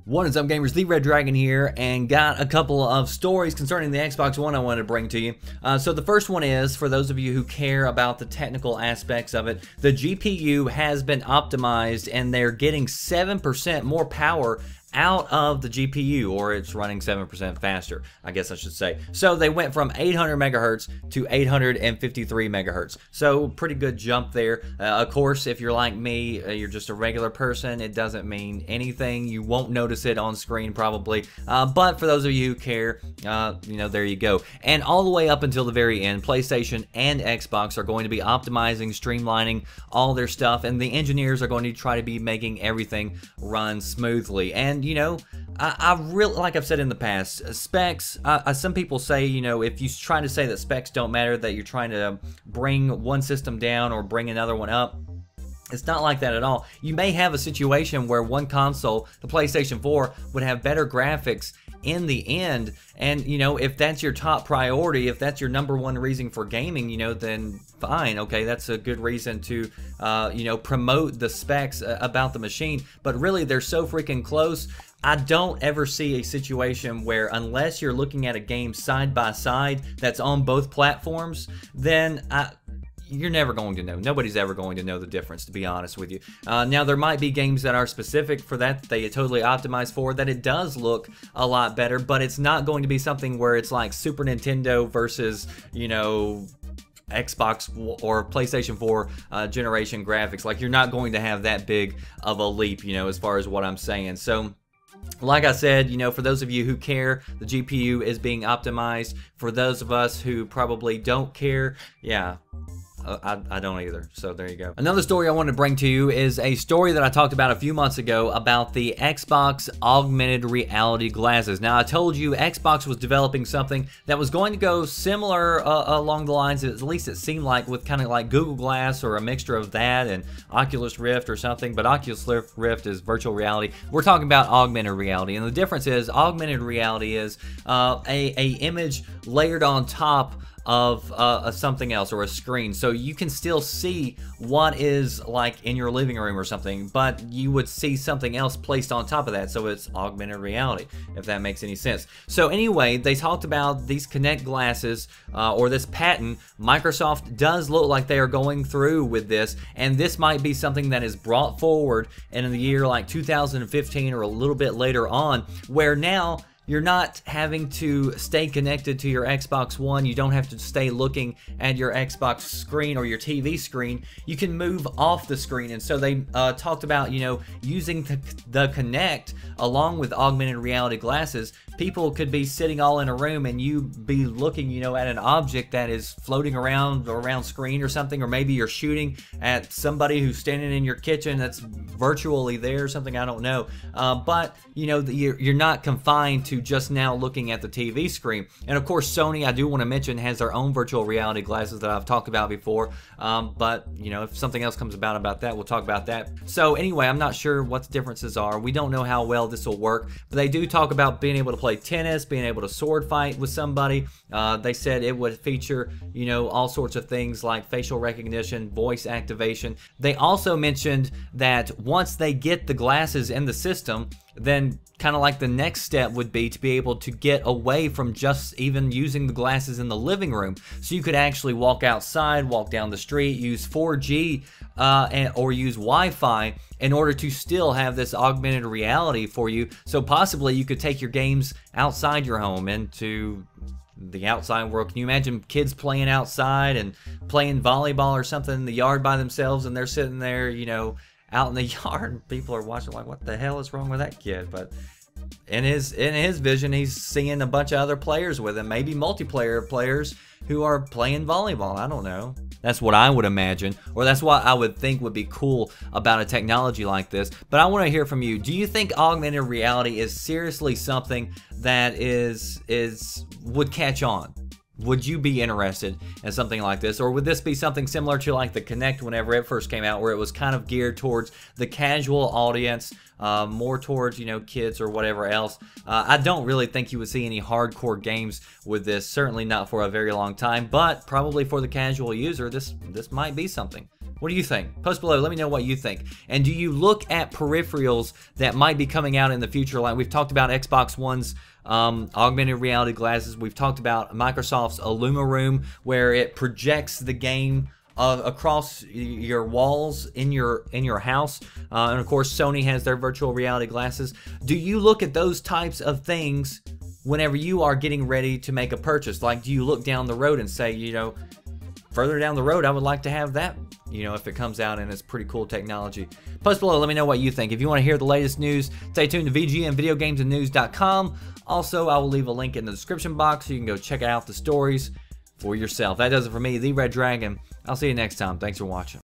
What is up, gamers? The Red Dragon here, and got a couple of stories concerning the Xbox One I wanted to bring to you. So the first one is, for those of you who care about the technical aspects of it, the GPU has been optimized and they're getting 7% more power out of the GPU, or it's running 7% faster, I guess I should say. So they went from 800 megahertz to 853 megahertz. So pretty good jump there. Of course, if you're like me, you're just a regular person, it doesn't mean anything. You won't notice it on screen probably. But for those of you who care, you know, there you go. And all the way up until the very end, PlayStation and Xbox are going to be optimizing, streamlining all their stuff, and the engineers are going to try to be making everything run smoothly. And you know, I really, like I've said in the past, specs, some people say, you know, if you're trying to say that specs don't matter, that you're trying to bring one system down or bring another one up, it's not like that at all. You may have a situation where one console, the PlayStation 4, would have better graphics in the end, and you know, if that's your top priority, if that's your number one reason for gaming, you know, then fine, okay, that's a good reason to you know, promote the specs about the machine. But really, they're so freaking close. I don't ever see a situation where, unless you're looking at a game side by side that's on both platforms, then you're never going to know. Nobody's ever going to know the difference, to be honest with you. Now, there might be games that are specific for that they totally optimized for, that it does look a lot better, but it's not going to be something where it's like Super Nintendo versus, you know, Xbox or PlayStation 4 generation graphics. Like, you're not going to have that big of a leap, you know, as far as what I'm saying. So, like I said, you know, for those of you who care, the GPU is being optimized. For those of us who probably don't care, yeah, I don't either, so there you go. Another story I want to bring to you is a story that I talked about a few months ago about the Xbox Augmented Reality glasses. Now, I told you Xbox was developing something that was going to go similar along the lines, at least it seemed like, with kind of like Google Glass or a mixture of that and Oculus Rift or something, but Oculus Rift is virtual reality. We're talking about augmented reality, and the difference is augmented reality is a image layered on top of something else, or a screen, so you can still see what is like in your living room or something, but you would see something else placed on top of that, so it's augmented reality, if that makes any sense. So anyway, they talked about these Kinect glasses, or this patent. Microsoft does look like they are going through with this, and this might be something that is brought forward in the year like 2015 or a little bit later on, where now you're not having to stay connected to your Xbox One. You don't have to stay looking at your Xbox screen or your TV screen. You can move off the screen. And so they talked about, you know, using the Kinect along with augmented reality glasses. People could be sitting all in a room and you be looking, you know, at an object that is floating around screen or something, or maybe you're shooting at somebody who's standing in your kitchen that's virtually there or something, I don't know. But, you know, you're not confined to just now looking at the TV screen. And of course, Sony, I do want to mention, has their own virtual reality glasses that I've talked about before. But, you know, if something else comes about that, we'll talk about that. So anyway, I'm not sure what the differences are. We don't know how well this will work, but they do talk about being able to play tennis, being able to sword fight with somebody. They said it would feature, you know, all sorts of things like facial recognition, voice activation. They also mentioned that once they get the glasses in the system, then kind of like the next step would be to be able to get away from just even using the glasses in the living room. So you could actually walk outside, walk down the street, use 4G or use Wi-Fi in order to still have this augmented reality for you. So possibly you could take your games outside your home into the outside world. Can you imagine kids playing outside and playing volleyball or something in the yard by themselves, and they're sitting there, you know, out in the yard, and people are watching like, what the hell is wrong with that kid? But in his vision, he's seeing a bunch of other players with him, maybe multiplayer players who are playing volleyball. I don't know. That's what I would imagine, or that's what I would think would be cool about a technology like this. But I want to hear from you. Do you think augmented reality is seriously something that would catch on? Would you be interested in something like this? Or would this be something similar to like the Kinect whenever it first came out, where it was kind of geared towards the casual audience, more towards, you know, kids or whatever else? I don't really think you would see any hardcore games with this, certainly not for a very long time, but probably for the casual user, this might be something. What do you think? Post below, let me know what you think. And do you look at peripherals that might be coming out in the future? Like we've talked about Xbox One's augmented reality glasses. We've talked about Microsoft's Illuma Room, where it projects the game across your walls in your house, and of course Sony has their virtual reality glasses. Do you look at those types of things whenever you are getting ready to make a purchase? Like, do you look down the road and say, you know, further down the road I would like to have that, you know, if it comes out and it's pretty cool technology? Post below, let me know what you think. If you want to hear the latest news, stay tuned to VGMVideoGamesAndNews.com. Also, I will leave a link in the description box so you can go check out the stories for yourself. That does it for me, The Red Dragon. I'll see you next time. Thanks for watching.